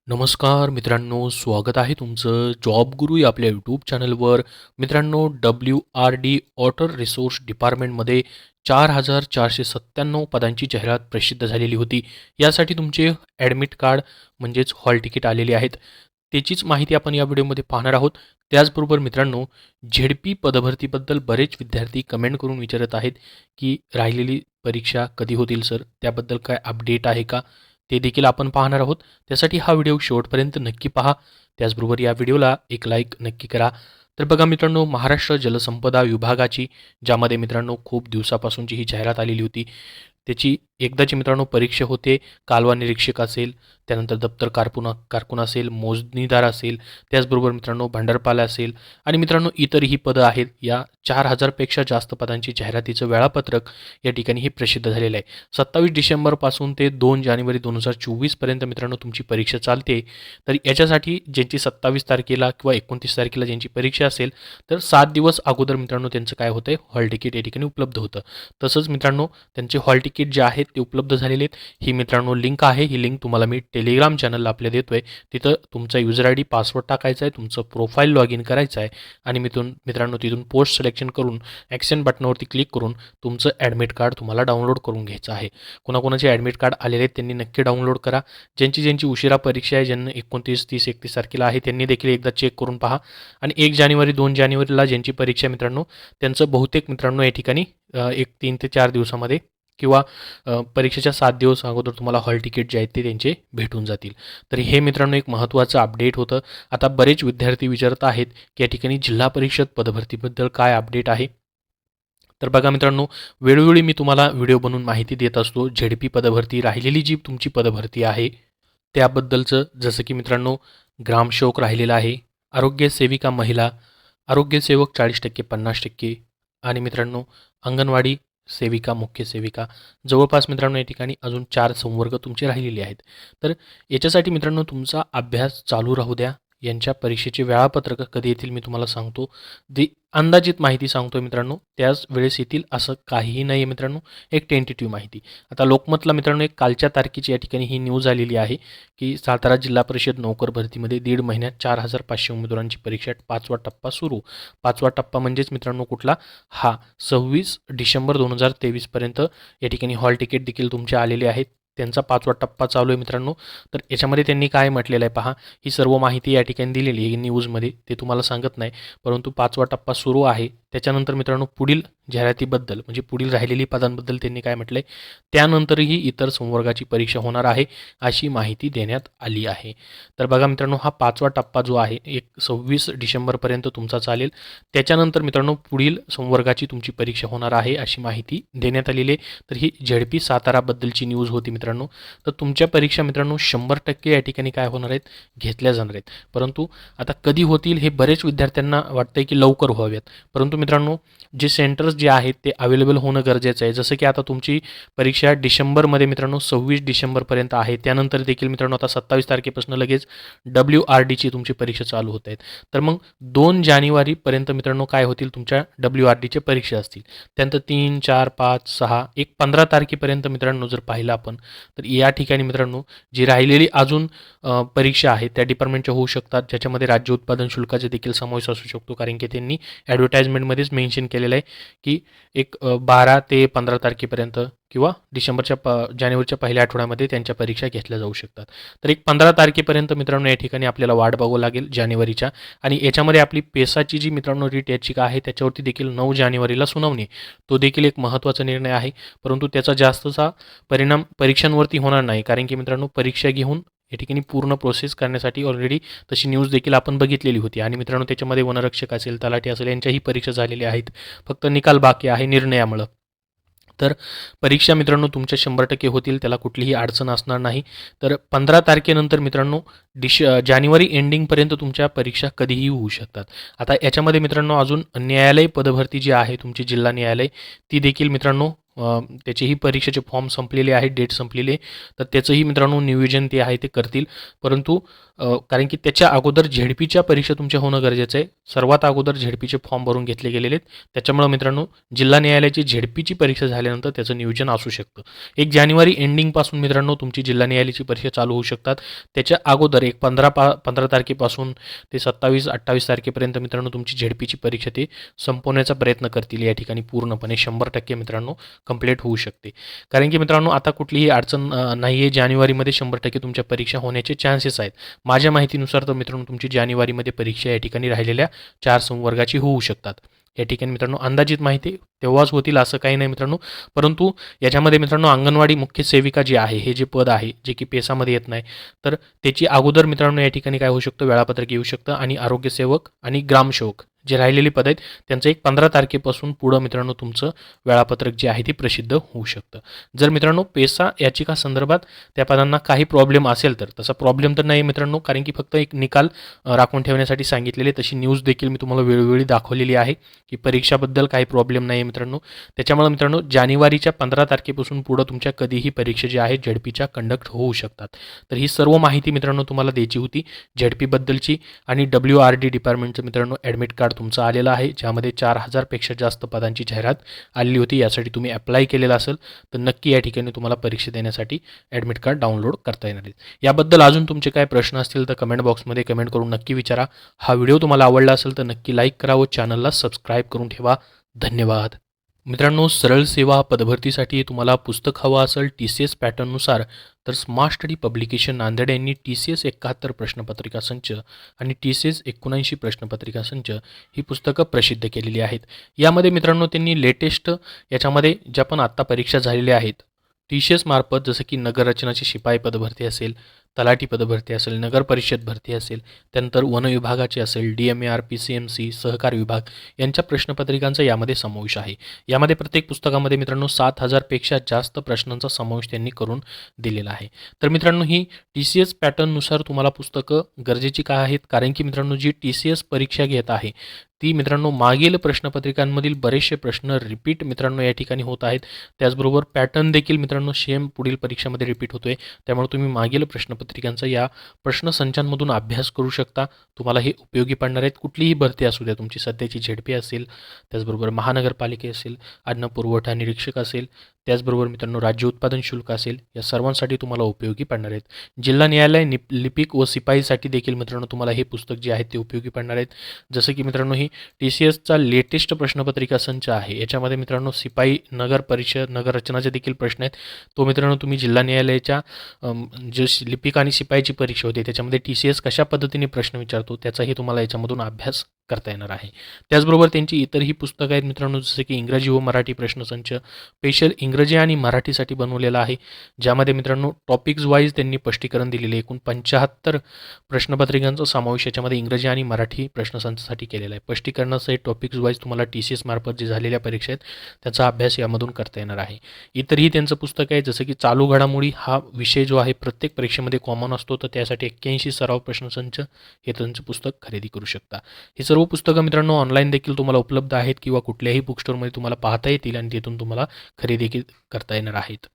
नमस्कार मित्रांनो, स्वागत आहे तुमचं जॉब गुरु या आपल्या यूट्यूब चॅनलवर. मित्रांनो, WRD वॉटर रिसोर्स डिपार्टमेंटमध्ये 4,497 पदांची जाहिरात प्रसिद्ध झालेली होती. यासाठी तुमचे ॲडमिट कार्ड म्हणजेच हॉल तिकीट आलेले आहेत. त्याचीच माहिती आपण या व्हिडिओमध्ये पाहणार आहोत. त्याचबरोबर मित्रांनो, झेडपी पदभरतीबद्दल बरेच विद्यार्थी कमेंट करून विचारत आहेत की राहिलेली परीक्षा कधी होतील सर, त्याबद्दल काय अपडेट आहे का, ते देखील आपण पाहणार आहोत. त्यासाठी हा व्हिडिओ शेवटपर्यंत नक्की पहा. त्याचबरोबर या व्हिडिओला एक लाईक नक्की करा. तर बघा मित्रांनो, महाराष्ट्र जलसंपदा विभागाची ज्यामध्ये मित्रांनो खूप दिवसापासूनची ही जाहिरात आलेली होती, त्याची एकदाची मित्रांनो परीक्षा होते. कालवा निरीक्षक असेल, त्यानंतर दप्तर कारकून असेल, मोजणीदार असेल, त्याचबरोबर मित्रांनो भंडारपाल असेल आणि मित्रांनो इतरही पदं आहेत. या 4,000पेक्षा जास्त पदांची जाहिरातीचं वेळापत्रक या ठिकाणी हे प्रसिद्ध झालेलं आहे. 27 डिसेंबरपासून ते 2 जानेवारी 2024पर्यंत मित्रांनो तुमची परीक्षा चालते. तर याच्यासाठी ज्यांची 27 तारखेला किंवा 29 तारखेला ज्यांची परीक्षा असेल, तर 7 दिवस अगोदर मित्रांनो त्यांचं काय होतं आहे, हॉल तिकीट या ठिकाणी उपलब्ध होतं. तसंच मित्रांनो त्यांचे हॉल तिकीट जे आहेत ते उपलब्ध झालेले आहेत. ही मित्रांनो लिंक आहे. ही लिंक तुम्हाला मी टेलिग्राम चॅनलला आपल्या देतो आहे. तिथं तुमचा युजर आय डी पासवर्ड टाकायचा आहे, तुमचं प्रोफाईल लॉग इन करायचं आहे आणि मित्रांनो तिथून पोस्ट सिलेक्शन करून ॲक्शन बटनावरती क्लिक करून तुमचं ॲडमिट कार्ड तुम्हाला डाउनलोड करून घ्यायचं आहे. कोणाकोणाचे ॲडमिट कार्ड आलेले आहेत त्यांनी नक्की डाउनलोड करा. ज्यांची उशिरा परीक्षा आहे, ज्यांना 29, 30, 31 तारखेला आहे, त्यांनी देखील एकदा चेक करून पहा. आणि 1 जानेवारी 2 जानेवारीला ज्यांची परीक्षा मित्रांनो, त्यांचं बहुतेक मित्रांनो या ठिकाणी एक 3 ते 4 दिवसामध्ये किंवा परीक्षेच्या 7 दिवस अगोदर तुम्हाला हॉल तिकीट जे आहेत ते त्यांचे भेटून जातील. तर हे मित्रांनो एक महत्त्वाचं अपडेट होतं. आता बरेच विद्यार्थी विचारत आहेत की या ठिकाणी जिल्हा परिषद पदभरतीबद्दल काय अपडेट आहे. तर बघा मित्रांनो, वेळोवेळी मी तुम्हाला व्हिडिओ बनवून माहिती देत असतो. झेडपी पदभरती राहिलेली जी तुमची पदभरती आहे त्याबद्दलचं, जसं की मित्रांनो ग्रामसेवक राहिलेला आहे, आरोग्य सेविका महिला, आरोग्यसेवक 40% 50% आणि मित्रांनो अंगणवाडी सेविका, मुख्य सेविका, जवळपास मित्रांनो या ठिकाणी अजून 4 संवर्ग तुमचे राहिलेले आहेत. तर याच्यासाठी मित्रांनो तुमचा अभ्यास चालू राहू द्या. यांच्या परीक्षेचे वेळापत्रक कधी येतील मी तुम्हाला सांगतो. अंदाजित माहिती सांगतो मित्रांनो, त्याच वेळेस येतील असं काहीही नाही आहे मित्रांनो, एक टेंटेटिव्ह माहिती. आता लोकमतला मित्रांनो एक कालच्या तारखेची या ठिकाणी ही न्यूज आलेली आहे की सातारा जिल्हा परिषद नोकर भरतीमध्ये 1.5 महिन्यात 4,500 उमेदवारांची परीक्षा 5वा टप्पा सुरू. 5वा टप्पा म्हणजेच मित्रांनो कुठला, हा 26 डिसेंबर 2023पर्यंत या ठिकाणी हॉल तिकीट देखील तुमचे आलेले आहेत. त्यांचा 5वा टप्पा चालू आहे मित्रांनो. तर याच्यामध्ये त्यांनी काय म्हटलेलं आहे पहा, ही सर्व माहिती या ठिकाणी दिलेली आहे न्यूजमध्ये, ते तुम्हाला सांगत नाही. परंतु 5वा टप्पा सुरू आहे. त्याच्यानंतर मित्रांनो पुढील जाहिरातीबद्दल म्हणजे पुढील राहिलेली पदांबद्दल त्यांनी काय म्हटलं आहे, त्यानंतरही इतर संवर्गाची परीक्षा होणार आहे अशी माहिती देण्यात आली आहे. तर बघा मित्रांनो, हा 5वा टप्पा जो आहे 26 डिसेंबरपर्यंत तुमचा चालेल. त्याच्यानंतर मित्रांनो पुढील संवर्गाची तुमची परीक्षा होणार आहे अशी माहिती देण्यात आलेली आहे. तर ही झेडपी साताराबद्दलची न्यूज होती मित्रांनो. तर तुमच्या परीक्षा मित्रांनो 100% या ठिकाणी काय होणार आहेत, घेतल्या जाणार आहेत. परंतु आता कधी होतील हे बरेच विद्यार्थ्यांना वाटतंय की लवकर व्हाव्यात. परंतु मित्रांनो जे सेंटर्स जे आहेत ते अवेलेबल होणं गरजेचं आहे. जसं की आता तुमची परीक्षा डिसेंबरमध्ये मित्रांनो 26 डिसेंबरपर्यंत आहे. त्यानंतर देखील मित्रांनो आता 27 तारखेपासून लगेच WRDची तुमची परीक्षा चालू होत आहेत. तर मग 2 जानेवारीपर्यंत मित्रांनो काय होतील, तुमच्या WRDच्या परीक्षा असतील. त्यानंतर 3, 4, 5, 6, 15 तारखेपर्यंत मित्रांनो जर पाहिलं आपण, तर या ठिकाणी मित्रांनो जी राहिलेली अजून परीक्षा आहे त्या डिपार्टमेंटच्या होऊ शकतात, ज्याच्यामध्ये राज्य उत्पादन शुल्काचे देखील समावेश असू शकतो. कारण की त्यांनी ॲडव्हर्टाइजमेंटमध्येच मेन्शन केलेलं आहे की 12 ते 15 तारखेपर्यंत किंवा जानेवारीच्या पहिल्या आठवड्यामध्ये त्यांच्या परीक्षा घेतल्या जाऊ शकतात. तर 15 तारखेपर्यंत मित्रांनो या ठिकाणी आपल्याला वाट बघावं लागेल जानेवारीच्या. आणि याच्यामध्ये आपली पेसाची जी मित्रांनो रीट याचिका आहे त्याच्यावरती देखील 9 जानेवारीला सुनावणी, तो देखील एक महत्त्वाचा निर्णय आहे. परंतु त्याचा जास्तचा परिणाम परीक्षांवरती होणार नाही. कारण की मित्रांनो परीक्षा घेऊन या ठिकाणी पूर्ण प्रोसेस करण्यासाठी ऑलरेडी तशी न्यूज देखील आपण बघितलेली होती. आणि मित्रांनो त्याच्यामध्ये वनरक्षक असेल, तलाठी असेल, यांच्याही परीक्षा झालेल्या आहेत. फक्त निकाल बाकी आहे निर्णयामुळं. तर परीक्षा मित्रांनो तुमच्या 100% होतील, त्याला कुठलीही अडचण असणार नाही. तर 15 तारखेनंतर मित्रांनो जानेवारी एंडिंगपर्यंत तुमच्या परीक्षा कधीही होऊ शकतात. आता याच्यामध्ये मित्रांनो अजून न्यायालय पदभरती जी आहे तुमची जिल्हा न्यायालय, ती देखील मित्रांनो त्याचेही परीक्षेचे फॉर्म संपलेले आहेत, डेट संपलेली आहे, तर त्याचंही मित्रांनो नियोजन ते आहे ते करतील. परंतु कारण की त्याच्या अगोदर झेडपीच्या परीक्षा तुमच्या होणं गरजेचं आहे. सर्वात अगोदर झेडपीचे फॉर्म भरून घेतले गेलेले आहेत. त्याच्यामुळं मित्रांनो जिल्हा न्यायालयाची झेडपीची परीक्षा झाल्यानंतर त्याचं नियोजन असू शकतं. 1 जानेवारी एंडिंगपासून मित्रांनो तुमची जिल्हा न्यायालयाची परीक्षा चालू होऊ शकतात. त्याच्या अगोदर एक 15 तारखेपासून ते 27-28 तारखेपर्यंत मित्रांनो तुमची झेडपीची परीक्षा ते संपवण्याचा प्रयत्न करतील. या ठिकाणी पूर्णपणे 100% मित्रांनो कंप्लीट होऊ शकते. कारण की मित्रांनो आता कुठलीही अडचण नाही आहे. जानेवारीमध्ये 100% तुमच्या परीक्षा होण्याचे चान्सेस आहेत. माझ्या माहितीनुसार तर मित्रांनो तुमची जानेवारीमध्ये परीक्षा या ठिकाणी राहिलेल्या 4 संवर्गाची होऊ शकतात. या ठिकाणी मित्रांनो अंदाजित माहिती तेव्हाच होतील असं काही नाही मित्रांनो. परंतु याच्यामध्ये मित्रांनो अंगणवाडी मुख्य सेविका जी आहे, हे जे पद आहे जे की पेसामध्ये येत नाही, तर त्याची अगोदर मित्रांनो या ठिकाणी काय होऊ शकतं, वेळापत्रक येऊ शकतं. आणि आरोग्यसेवक आणि ग्रामसेवक जे राहिलेली पद आहेत त्यांचं एक 15 तारखेपासून पुढं मित्रांनो तुमचं वेळापत्रक जे आहे ते प्रसिद्ध होऊ शकतं. जर मित्रांनो पेसा याचिका संदर्भात त्या पदांना काही प्रॉब्लेम असेल तर, तसा प्रॉब्लेम तर नाही मित्रांनो, कारण की फक्त एक निकाल राखून ठेवण्यासाठी सांगितलेले. तशी न्यूज देखील मी तुम्हाला वेळोवेळी दाखवलेली आहे की परीक्षाबद्दल काही प्रॉब्लेम नाही मित्रांनो. त्याच्यामुळे मित्रांनो जानेवारीच्या 15 तारखेपासून पुढं तुमच्या कधीही परीक्षा जी आहे झेडपीच्या कंडक्ट होऊ शकतात. तर ही सर्व माहिती मित्रांनो तुम्हाला द्यायची होती झेडपीबद्दलची. आणि WRD डिपार्टमेंटचं मित्रांनो ॲडमिट कार्ड तुमचं आलेलं आहे, ज्यामध्ये 4000 पेक्षा जास्त पदांची जाहिरात आलेली होती. यासाठी तुम्ही अप्लाय केलेलं असेल तर नक्की या ठिकाणी तुम्हाला परीक्षा देण्यासाठी ॲडमिट कार्ड डाउनलोड करता येणार आहे. याबद्दल अजून तुमचे काय प्रश्न असतील तर कमेंट बॉक्समध्ये कमेंट करून नक्की विचारा. हा व्हिडिओ तुम्हाला आवडला असेल तर नक्की लाईक करा व चॅनलला सबस्क्राईब करून ठेवा. धन्यवाद. मित्रांनो सरळ सेवा पदभरतीसाठी तुम्हाला पुस्तक हवं असेल TCS पॅटर्ननुसार तर स्मार्ट स्टडी पब्लिकेशन नांदेड यांनी TCS 71 प्रश्नपत्रिका संच आणि TCS 79 प्रश्नपत्रिका संच ही पुस्तकं प्रसिद्ध केलेली आहेत. यामध्ये मित्रांनो त्यांनी लेटेस्ट याच्यामध्ये ज्या पण आत्ता परीक्षा झालेल्या आहेत TCS मार्फत, जसं की नगररचनाची शिपाई पदभरती असेल, तलाठी पदभरती असेल, नगर परिषद भरती असेल, त्यानंतर वन विभागाची असेल, DMAR, PCMC, सहकार विभाग यांच्या प्रश्नपत्रिकांचा यामध्ये समावेश आहे. यामध्ये प्रत्येक पुस्तकामध्ये मित्रांनो 7000 पेक्षा जास्त प्रश्नांचा समावेश त्यांनी करून दिलेला आहे. तर मित्रांनो ही TCS पॅटर्ननुसार तुम्हाला पुस्तकं गरजेची का आहेत, कारण की मित्रांनो जी TCS परीक्षा घेत आहे ती मित्रांनो मागील प्रश्नपत्रिकांमधील बरेचसे प्रश्न रिपीट मित्रांनो या ठिकाणी होत आहेत. त्याचबरोबर पॅटर्न देखील मित्रांनो सेम पुढील परीक्षेमध्ये रिपीट होतोय. त्यामुळे तुम्ही मागील प्रश्नपत्रिकांचा या प्रश्नसंचांमधून अभ्यास करू शकता. तुम्हाला हे उपयोगी पडणार आहेत. कुठलीही भरती असू द्या, तुमची सध्याची झेडपी असेल, त्याचबरोबर महानगरपालिका असेल, अन्न पुरवठा निरीक्षक असेल, त्याचबरोबर मित्रांनो राज्य उत्पादन शुल्क असेल, या सर्वांसाठी तुम्हाला उपयोगी पडणार आहेत. जिल्हा न्यायालय लिपिक व सिपाईसाठी देखील मित्रांनो तुम्हाला हे पुस्तक जे आहे ते उपयोगी पडणार आहेत. जसं की मित्रांनो ही TCSचा लेटेस्ट प्रश्नपत्रिका संच आहे. याच्यामध्ये मित्रांनो सिपाई, नगर परिषद, नगररचनाचे देखील प्रश्न आहेत. तो मित्रांनो तुम्ही जिल्हा न्यायालयाच्या जे लिपिक आणि सिपाईची परीक्षा होते त्याच्यामध्ये TCS कशा पद्धतीने प्रश्न विचारतो त्याचाही तुम्हाला याच्यामधून अभ्यास करता येणार आहे. त्याचबरोबर त्यांची इतरही पुस्तकं आहेत मित्रांनो, जसे की इंग्रजी व मराठी प्रश्नसंच स्पेशल इंग्रजी आणि मराठीसाठी बनवलेला आहे, ज्यामध्ये मित्रांनो टॉपिक्स वाईज त्यांनी स्पष्टीकरण दिलेले. एकूण 75 प्रश्नपत्रिकांचा समावेश याच्यामध्ये इंग्रजी आणि मराठी प्रश्नसंचासाठी केलेला आहे. स्पष्टीकरणासहित टॉपिक्स वाईज तुम्हाला TCS मार्फत जे झालेल्या परीक्षा आहेत त्याचा अभ्यास यामधून करता येणार आहे. इतरही त्यांचं पुस्तक आहे, जसं की चालू घडामोडी हा विषय जो आहे प्रत्येक परीक्षेमध्ये कॉमन असतो, तर त्यासाठी 81 सराव प्रश्नसंच हे त्यांचं पुस्तक खरेदी करू शकता. हे सर्व पुस्तकं मित्रांनो ऑनलाईन देखील तुम्हाला उपलब्ध आहेत किंवा कुठल्याही बुक स्टोअरमध्ये तुम्हाला पाहता येतील आणि तिथून तुम्हाला खरेदी करता येणार आहेत.